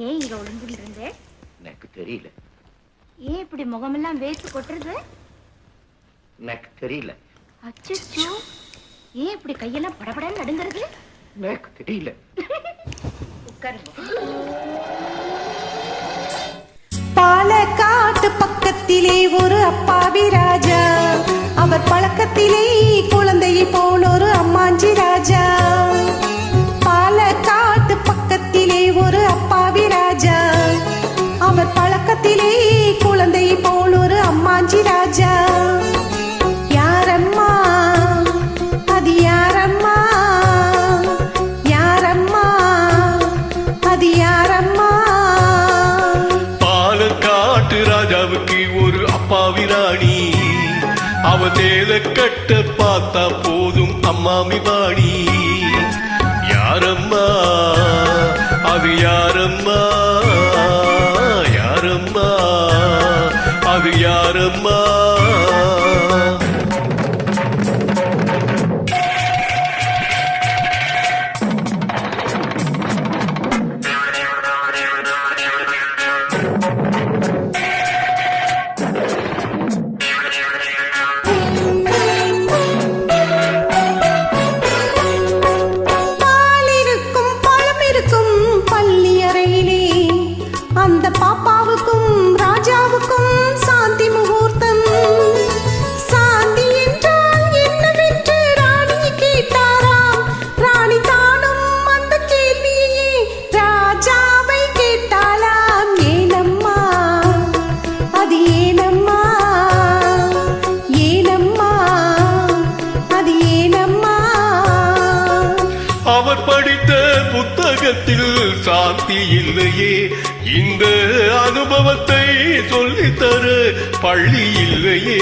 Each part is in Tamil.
ஏன் இங்க ஒளிஞ்சுட்டு இருந்தே? எனக்கு தெரியல. ஏன் இப்படி முகமெல்லாம் வேர்த்து கொட்டுறது? எனக்கு தெரியல. அச்சச்சோ, ஏன் இப்படி கையெல்லாம் படபடன்னு நடுங்கிறது? எனக்கு தெரியல. உட்காருங்க. பாலக்காட்டு பக்கத்திலே ஒரு அப்பாவி ராஜா, அவர் பழக்கத்திலே குழந்தையை போல் ஒரு அம்மாஞ்சி ராஜா. பாலக்காட்டு பக்கத்திலே ஒரு அப்பாவி ராஜா, அவர் பழக்கத்திலே குழந்தையை போல் ஒரு அம்மாஞ்சி ராஜா. யாரம்மா அது யாரம்மா, யாரம்மா அது யாரம்மா? பாலக்காட்டு ராஜாவுக்கு ஒரு அப்பாவி ராணி, அவ தேத கட்ட பார்த்தா போதும் அம்மாமி வாணி. யாரம்மா அது யாரம்மா, யாரம்மா அது யாரம்மா? பாப்பாவுக்கும் ராஜாவுக்கும் சாந்தி முகூர்த்தம். சாந்தி என்றால் என்னவென்று ராணி கேட்டாராம். ராணி தானும் அந்த கேள்வியை ராஜாவை கேட்டாலாம். ஏனம்மா அது ஏனம்மா, ஏனம்மா அது ஏனம்மா? அவர் படித்த புத்தகத்தில் சாந்தி இல்லையே, இந்த அனுபவத்தை சொல்லித்தர பள்ளி இல்லையே.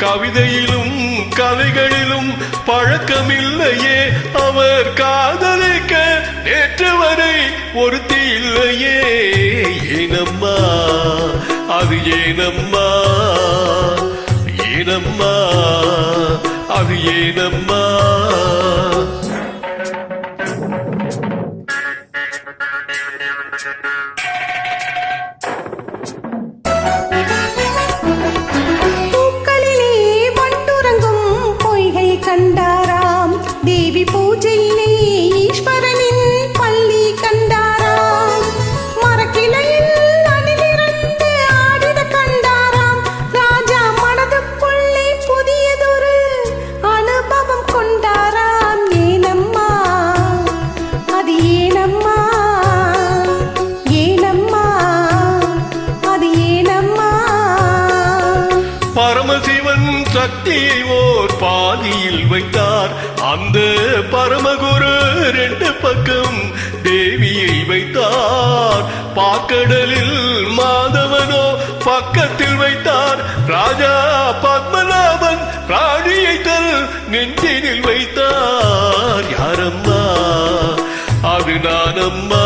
கவிதையிலும் கதைகளிலும் பழக்கமில்லையே, அவர் காதலிக்க நேற்று வரை ஒருத்தி இல்லையே. ஏனம்மா அது ஏனம்மா, ஏனம்மா அது ஏனம்மா? பூக்களிலே வண்டுறங்கும் பொய்கை கண்டாராம். தேவி பூஜையிலே ஈஸ்வரனின் பள்ளி கண்டாராம். மரக்கிளையில் அணிலிருந்து ஆடிட கண்டாராம். ராஜா மனதுக்குள்ளே புதியதொரு அனுபவம் கொண்டாராம். ஏனம்மா அது ஏனம்மா, ஏனம்மா அது ஏனம்மா? பரமசிவன் சக்தியை ஓர் பாதியில் வைத்தார். அந்த பரமகுரு ரெண்டு பக்கம் தேவியை வைத்தார். பாக்கடலில் மாதவனோ பக்கத்தில் வைத்தார். ராஜா பத்மநாபன் ராணியை தன் நெஞ்சினில் வைத்தார். யாரம்மா அது நானம்மா,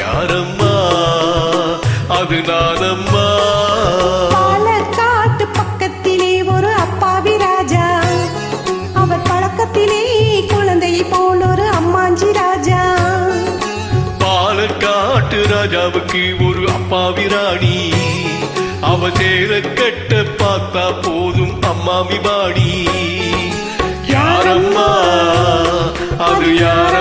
யாரம்மா அது நானம்மா? பாலக்காட்டு பக்கத்திலே ஒரு அப்பாவி ராஜா, அவர் பழக்கத்திலே குழந்தையை போல் ஒரு அம்மாஞ்சி ராஜா. பாலக்காட்டு ராஜாவுக்கு ஒரு அப்பாவி ராணி, அவ சேர கட்ட பார்த்தா போதும் அம்மாமி வாணி. யாரம்மா அது யார்?